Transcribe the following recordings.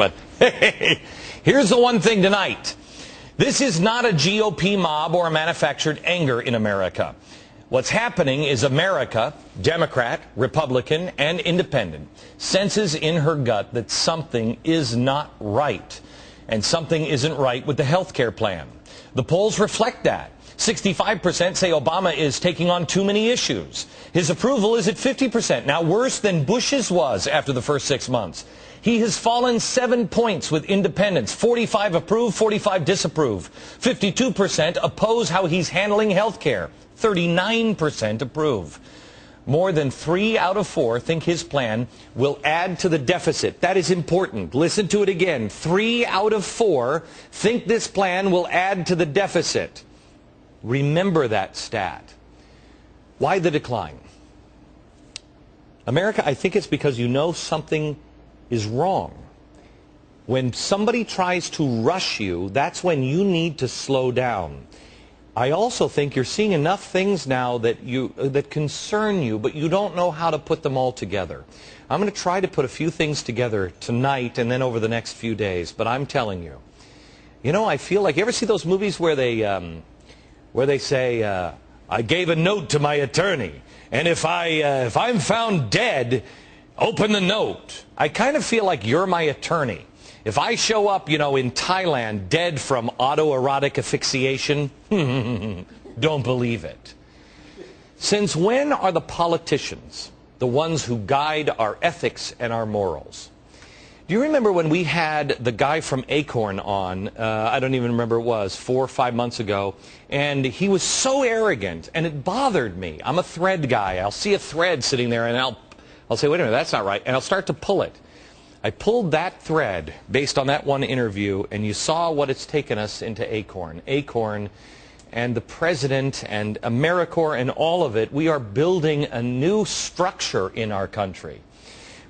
but hey, here's the one thing tonight. This is not a GOP mob or a manufactured anger in America. What's happening is America, Democrat, Republican, and Independent, senses in her gut that something is not right. And something isn't right with the health care plan. The polls reflect that. 65% say Obama is taking on too many issues. His approval is at 50%, now worse than Bush's was after the first 6 months. He has fallen 7 points with independents. 45 approve, 45 disapprove. 52% oppose how he's handling health care. 39% approve. More than 3 out of 4 think his plan will add to the deficit. That is important. Listen to it again. 3 out of 4 think this plan will add to the deficit. Remember that stat. Why the decline? America, I think it's because you know something is wrong. When somebody tries to rush you, that's when you need to slow down. I also think you're seeing enough things now that concern you, but you don't know how to put them all together. I'm going to try to put a few things together tonight and then over the next few days, but I'm telling you, I feel like, you ever see those movies where they say, I gave a note to my attorney, and if I'm found dead, open the note. I kind of feel like you're my attorney. If I show up, in Thailand, dead from autoerotic asphyxiation, don't believe it. Since when are the politicians the ones who guide our ethics and our morals? Do you remember when we had the guy from Acorn on, I don't even remember it was, 4 or 5 months ago, and he was so arrogant, and it bothered me. I'm a thread guy. I'll see a thread sitting there, and I'll say, wait a minute, that's not right, and I'll start to pull it. I pulled that thread based on that one interview, and you saw what it's taken us into Acorn. Acorn and the president and AmeriCorps and all of it, we are building a new structure in our country.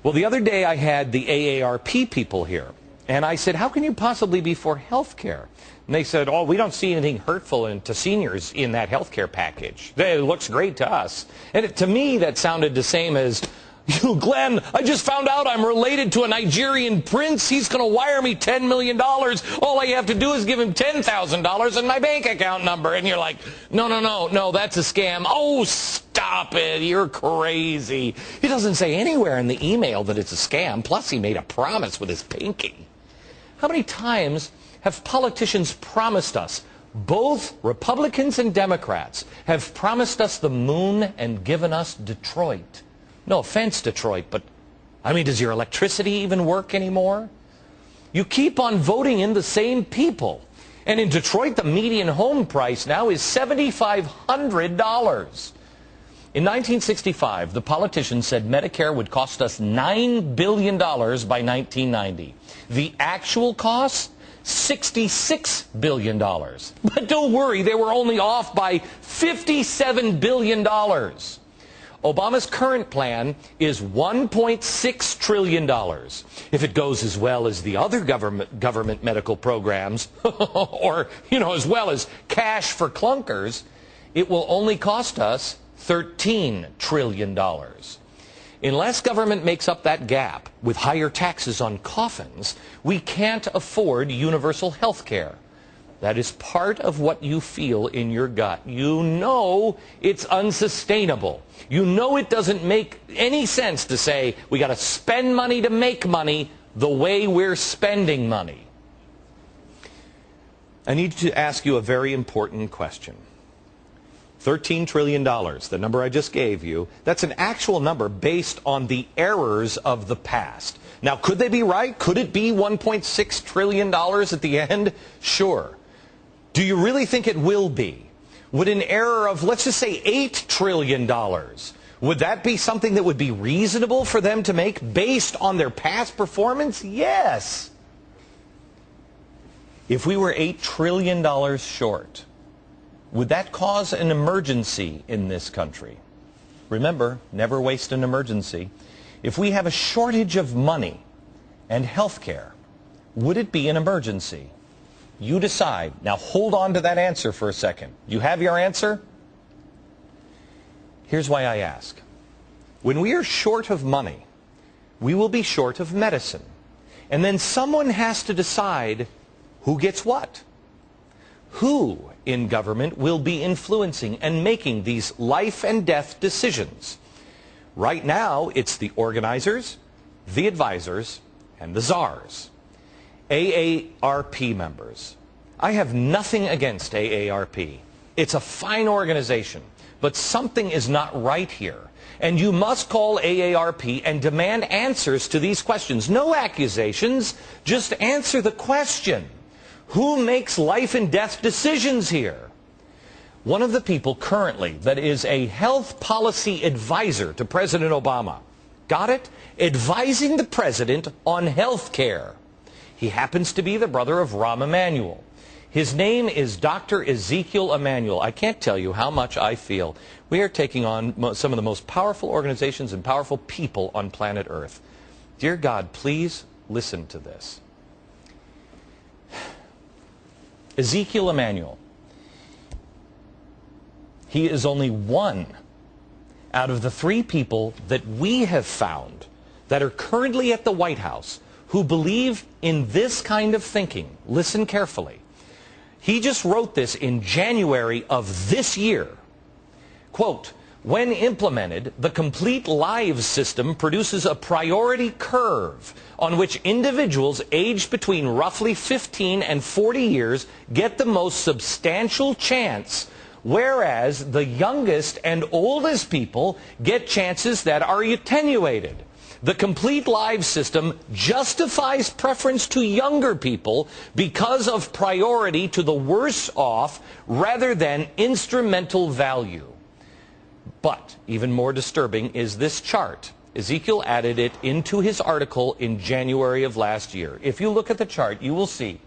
Well, the other day I had the AARP people here, and I said, how can you possibly be for health care? And they said, oh, we don't see anything hurtful to seniors in that health care package. It looks great to us. And to me, that sounded the same as, Glenn, I just found out I'm related to a Nigerian prince. He's going to wire me $10 million. All I have to do is give him $10,000 and my bank account number. And you're like, no, that's a scam. Oh, stop it. You're crazy. He doesn't say anywhere in the email that it's a scam. Plus, he made a promise with his pinky. How many times have politicians promised us, both Republicans and Democrats, have promised us the moon and given us Detroit? No offense, Detroit, but, does your electricity even work anymore? You keep on voting in the same people. And in Detroit, the median home price now is $7,500. In 1965, the politicians said Medicare would cost us $9 billion by 1990. The actual cost? $66 billion. But don't worry, they were only off by $57 billion. Obama's current plan is $1.6 trillion. If it goes as well as the other government medical programs, or, as well as cash for clunkers, it will only cost us $13 trillion. Unless government makes up that gap with higher taxes on coffins, we can't afford universal health care. That is part of what you feel in your gut. You know it's unsustainable. You know it doesn't make any sense to say we got to spend money to make money the way we're spending money. I need to ask you a very important question. $13 trillion, the number I just gave you, that's an actual number based on the errors of the past. Now, could they be right? Could it be $1.6 trillion at the end? Sure. Do you really think it will be? Would an error of, let's just say, $8 trillion, would that be something that would be reasonable for them to make based on their past performance? Yes. If we were $8 trillion short, would that cause an emergency in this country? Remember, never waste an emergency. If we have a shortage of money and health care, would it be an emergency? You decide. Now hold on to that answer for a second. You have your answer? Here's why I ask. When we are short of money, we will be short of medicine. And then someone has to decide who gets what. Who in government will be influencing and making these life and death decisions? Right now, it's the organizers, the advisors, and the czars. AARP members. I have nothing against AARP. It's a fine organization, but something is not right here. And you must call AARP and demand answers to these questions. No accusations, just answer the question. Who makes life and death decisions here? One of the people currently that is a health policy advisor to President Obama, got it? Advising the president on health care. He happens to be the brother of Rahm Emanuel. His name is Dr. Ezekiel Emanuel. I can't tell you how much I feel we are taking on some of the most powerful organizations and powerful people on planet Earth. Dear God, please listen to this. Ezekiel Emanuel. He is only one out of the 3 people that we have found that are currently at the White House who believe in this kind of thinking. Listen carefully. He just wrote this in January of this year. Quote, when implemented, the Complete Lives system produces a priority curve on which individuals aged between roughly 15 and 40 years get the most substantial chance, whereas the youngest and oldest people get chances that are attenuated. The Complete Lives system justifies preference to younger people because of priority to the worse off rather than instrumental value. But even more disturbing is this chart. Ezekiel added it into his article in January of last year. If you look at the chart, you will see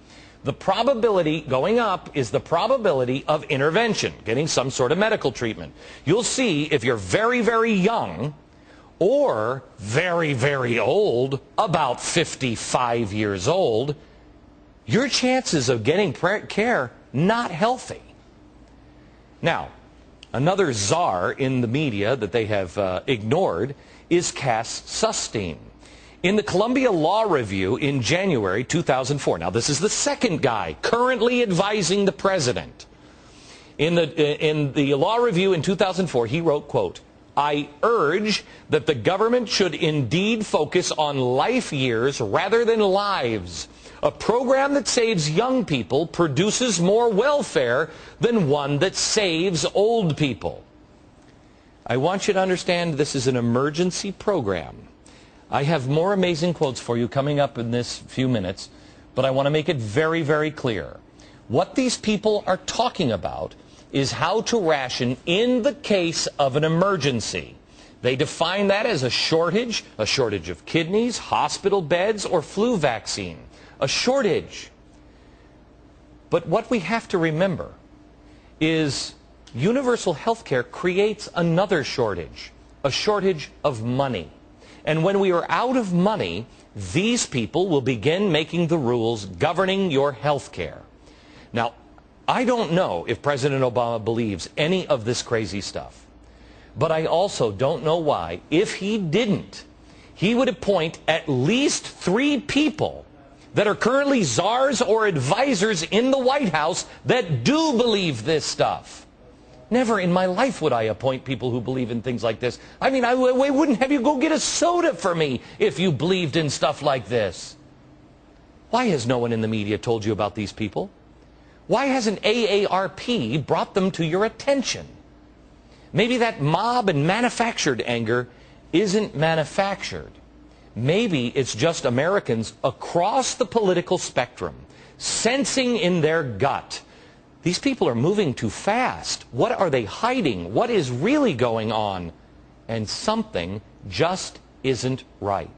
the probability going up is the probability of intervention, getting some sort of medical treatment. You'll see if you're very, very young or very, very old, about 55 years old, your chances of getting care not healthy. Now, another czar in the media that they have ignored is Cass Sunstein. In the Columbia Law Review in January 2004, now this is the second guy currently advising the president. In the Law Review in 2004, he wrote, quote, I urge that the government should indeed focus on life years rather than lives. A program that saves young people produces more welfare than one that saves old people. I want you to understand this is an emergency program. I have more amazing quotes for you coming up in this few minutes, but I want to make it very, very clear. What these people are talking about is how to ration in the case of an emergency. They define that as a shortage of kidneys, hospital beds, or flu vaccine. A shortage. But what we have to remember is universal health care creates another shortage, a shortage of money. And when we are out of money, these people will begin making the rules governing your health care. Now, I don't know if President Obama believes any of this crazy stuff. But I also don't know why, if he didn't, he would appoint at least 3 people that are currently czars or advisors in the White House that do believe this stuff. Never in my life would I appoint people who believe in things like this. I mean, I wouldn't have you go get a soda for me if you believed in stuff like this. Why has no one in the media told you about these people? Why hasn't AARP brought them to your attention? Maybe that mob and manufactured anger isn't manufactured. Maybe it's just Americans across the political spectrum sensing in their gut, these people are moving too fast. What are they hiding? What is really going on? And something just isn't right.